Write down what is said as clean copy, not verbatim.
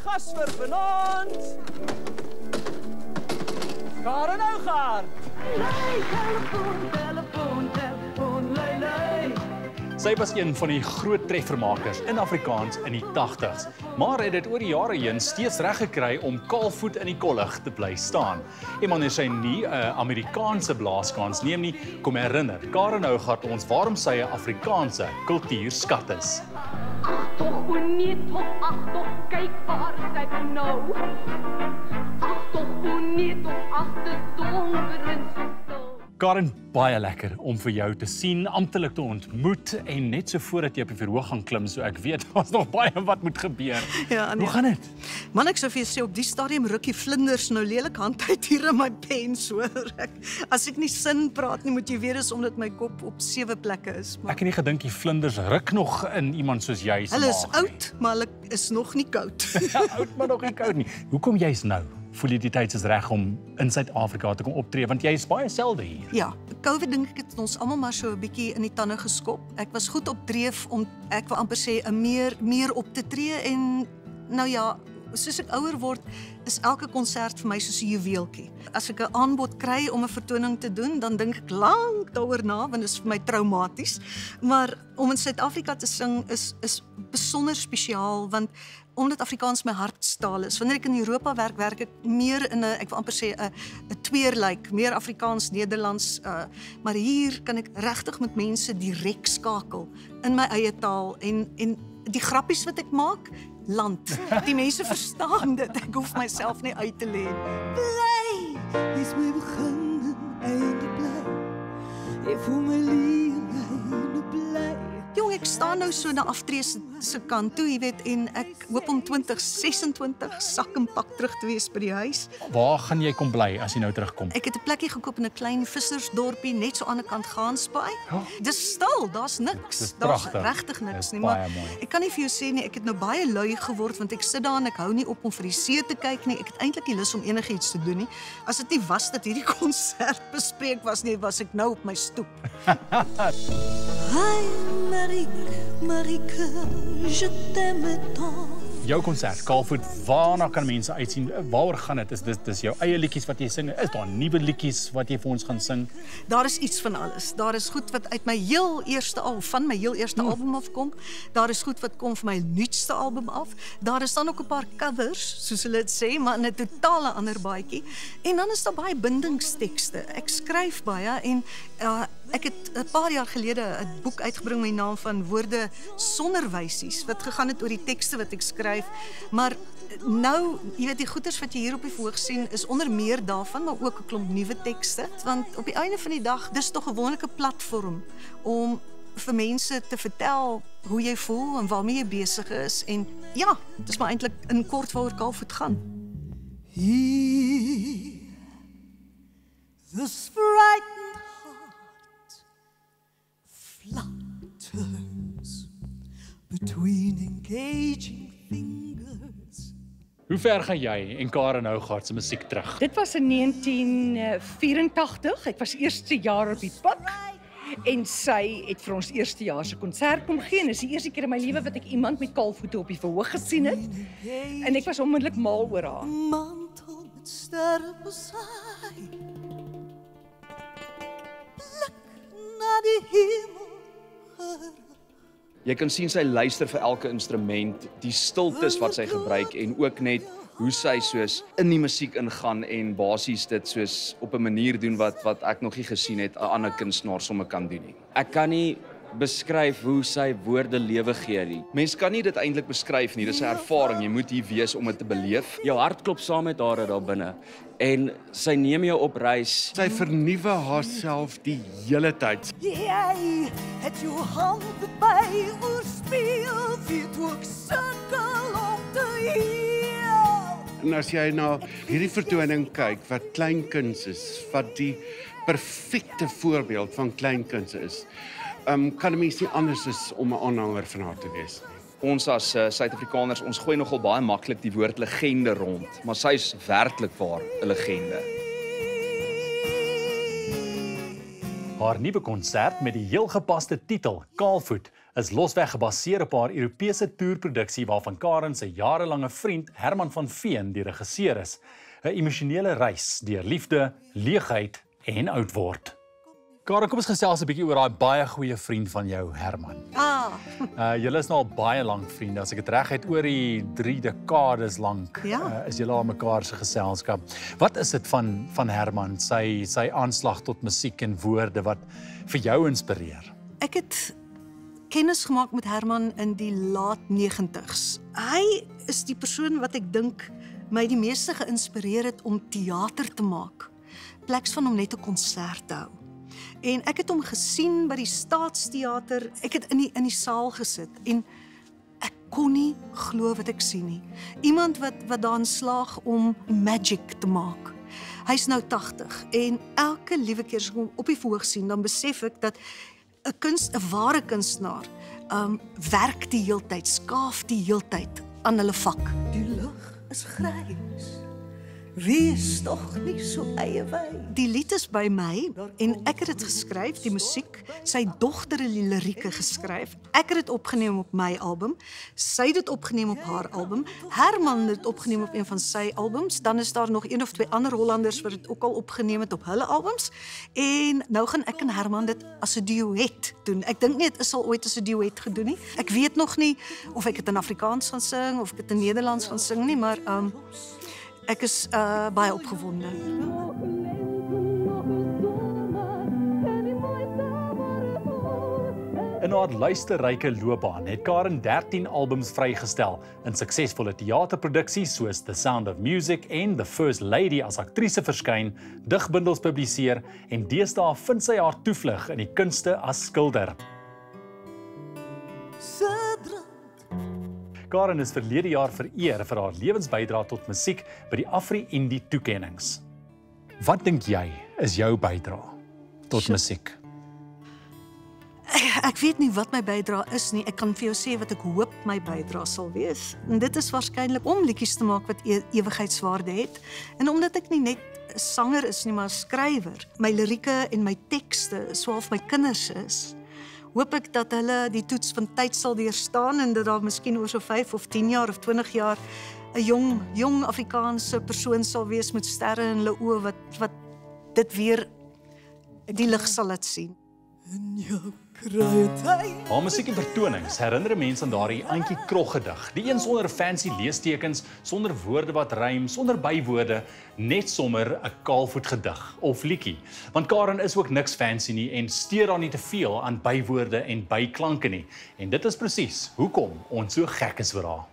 gas vir vanaand. Karen Ougaard. Telefoon, lei. Sy was een van die groot treffermakers in Afrikaans in die 80s, maar het dit oor die jare heen steeds reg gekry om kaalvoet in die kollig te bly staan. En wanneer sy nie 'n Amerikaanse blaaskans neem nie, kom herinner Karen Ougaard ons waarom sy 'n Afrikaanse kultuurskat is. Ag tog, o nee tog, ag tog, kyk waar sy nou. Ag tog, o nee tog, ag te donker en so stil. Karen, baie lekker om vir jou te sien, amptelik te ontmoet en net so voordat jy op die verhoog gaan klim, so ek weet daar's nog baie wat moet gebeur. Ja, Hoe gaan dit? Man, ek sou vir jou sê, op die stadium ruk die vlinders nou lelik hand uit hier in my pens, hoor. As ek nie sin praat nie, moet jy weet is omdat my kop op 7 plekke is. Maar Ek het nie gedink die vlinders ruk nog in iemand soos jy se hulle is maag nie. oud, maar hulle is nog nie koud. Ja, oud maar nog nie koud nie. Hoekom jy's nou? Voel jy die tyd is reg om in Suid-Afrika te kom optree, want jy is baie selde hier. Ja, COVID dink ek het ons almal maar so 'n bietjie in die tande geskop. Ek was goed op dreef om, ek wil amper sê, 'n meer op te tree en nou ja, soos ek ouer word, is elke konsert vir my soos 'n juweeltjie. As ek 'n aanbod kry om 'n vertoning te doen, dan dink ek lank daaroor na, want dit is vir my traumaties. Maar om in Suid-Afrika te sing is besonder spesiaal, want omdat Afrikaans my hartstaal is. Wanneer ek in Europa werk, werk ek meer in 'n, ek wil amper sê 'n tweerlyk, meer Afrikaans, Nederlands, maar hier kan ek regtig met mense direk skakel in my eie taal en die grappies wat ek maak, land. Die mense verstaan dit. Ek hoef myself nie uit te lê. Bly, is my begin en einde bly. Jy voel my liefde bly. Jong, ek staan nou so na aftree se kant toe, jy weet, en ek hoop om 2026 sak en pak terug te wees by die huis. Waar gaan jy kom bly as jy nou terugkom? Ek het 'n plekkie gekoop in 'n klein vissersdorpie net so aan die kant Gansbaai. Dis stil, daar's niks. Dis Daar's pragtig. regtig niks Dis nie, baie maar mooi. ek kan nie vir jou sê nie, ek het nou baie lui geword want ek sit daar en ek hou nie op om vir die see te kyk nie. Ek het eintlik nie lus om enigiets te doen nie. As dit nie was dat hierdie konsert bespreek was nie, was ek nou op my stoep. Hi Marieke, je t'aime tant. Jou konsert, Kaalvoet, waarna kan mense uitsien? Waaroor gaan dit? Dis jou eie liedjies wat jy sing? Is daar nuwe liedjies wat jy vir ons gaan sing? Daar is iets van alles. Daar is goed wat uit my heel eerste van my heel eerste album afkom. Daar is goed wat kom van my nuutste album af. Daar is dan ook 'n paar covers, soos hulle dit sê, maar in 'n totale ander baadjie. En dan is daar baie bindingstekste. Ek skryf baie en ek het 'n paar jaar gelede 'n boek uitgebring met die naam van Woorde sonder wysies, wat gegaan het oor die tekste wat ek skryf. Maar nou, jy weet, die goeters wat jy hier op die verhoog sien, is onder meer daarvan, maar ook 'n klomp nuwe tekste, want op die einde van die dag, dis tog 'n wonderlike platform om vir mense te vertel hoe jy voel en waarmee jy besig is. En ja, dis maar eintlik in kort waaroor Kaalvoet gaan. Here, this frightened heart flutters between engaging fingers. Hoe ver gaan jy en Karen Ougaard se musiek terug? Dit was in 1984. Ek was eerste jaar op die pad. En sy het vir ons eerste jaar se konsert kom gee. En dis die eerste keer in my lewe wat ek iemand met kaalvoete op die verhoog gesien het. En ek was onmiddellik mal oor haar. Mantel met sterre besaai. Blik na die hemel gerig. Jy kan sien sy luister vir elke instrument, die stiltes wat sy gebruik en ook net hoe sy soos in die musiek ingaan en basies dit soos op 'n manier doen wat ek nog nie gesien het 'n ander kunstenaar sommer kan doen nie. Ek kan nie beskryf hoe sy woorde lewe gee nie. Mens kan nie dit eintlik beskryf nie, dis 'n ervaring, jy moet hier wees om dit te beleef. Jou hart klop saam met haar daar binne en sy neem jou op reis. Sy vernuwe haarself die hele tyd. Jy het jou hand by oorspeel, weet hoe ek sukkel om te heel. En as jy na hierdie vertoning kyk wat kleinkuns is, wat die perfekte voorbeeld van kleinkuns is, kan 'n mens nie anders is om 'n aanhanger van haar te wees nie. Ons as Suid-Afrikaners, ons gooi nogal baie maklik die woord legende rond, maar sy is werklik waar 'n legende. Haar nuwe konsert met die heel gepaste titel Kaalvoet is losweg gebaseer op haar Europese toerproduksie waarvan Karen se jarelange vriend Herman van Veen die regisseur is. 'n Emosionele reis deur liefde, leegheid en oud word. Karen, kom ons gesels 'n bietjie oor daai baie goeie vriend van jou, Herman. Julle is nou al baie lank vriende, as ek dit reg het, oor die 3 dekades lank is julle al mekaar se geselskap. Wat is dit van Herman, sy aanslag tot musiek en woorde wat vir jou inspireer? Ek het kennis gemaak met Herman in die laat 90's. Hy is die persoon wat ek dink my die meeste geïnspireer het om teater te maak, in plaas van om net 'n konsert te hou. En ek het hom gesien by die Staatsteater. Ek het in die saal gesit en ek kon nie glo wat ek sien nie. Iemand wat daarin slaag om magic te maak. Hy's nou 80 en elke liewe keer as ek hom op die verhoog sien, dan besef ek dat 'n ware kunstenaar werk die heeltyd, skaaf die heeltyd aan hulle vak. Die lug is grys. Wees tog nie so eiewy. Die lied is by my en ek het dit geskryf, die musiek. Sy dogter het die lirieke geskryf. Ek het dit opgeneem op my album. Sy het dit opgeneem op haar album. Herman het dit opgeneem op een van sy albums. Dan is daar nog 1 of 2 ander Hollanders wat dit ook al opgeneem het op hulle albums. En nou gaan ek en Herman dit as 'n duet doen. Ek dink nie dit is al ooit as 'n duet gedoen nie. Ek weet nog nie of ek dit in Afrikaans gaan sing of ek dit in Nederlands gaan sing nie, maar ek is baie opgewonde. In haar luisterryke loopbaan het Karen 13 albums vrygestel in suksesvolle teaterproduksies soos The Sound of Music en The First Lady as aktrise verskyn, digbundels publiseer en deesdae vind sy haar toevlug in die kunste as skilder. Karen is verlede jaar vereer vir haar lewensbydrae tot musiek by die Afri-Indie toekennings. Wat dink jy is jou bydrae tot musiek? Ek weet nie wat my bydrae is nie. Ek kan vir jou sê wat ek hoop my bydrae sal wees. En dit is waarskynlik om liedjies te maak wat ewigheidswaarde het. En omdat ek nie net 'n sanger is nie, maar 'n skrywer. My lirieke en my tekste, soos my kinders is, hoop ek dat hulle die toets van tyd sal deurstaan en dat daar miskien oor so 5 of 10 jaar of 20 jaar 'n jong Afrikaanse persoon sal wees met sterre in hulle oë wat dit weer die lig sal laat sien. Haar musiek en vertonings herinner mense aan daardie Antjie Krog gedig. Die een sonder fancy leestekens, sonder woorde wat rym, sonder bywoorde, net sommer 'n kaalvoet gedig of liedjie. Want Karen is ook niks fancy nie en steur haar nie te veel aan bywoorde en byklanke nie. En dit is presies hoekom ons so gek is vir haar.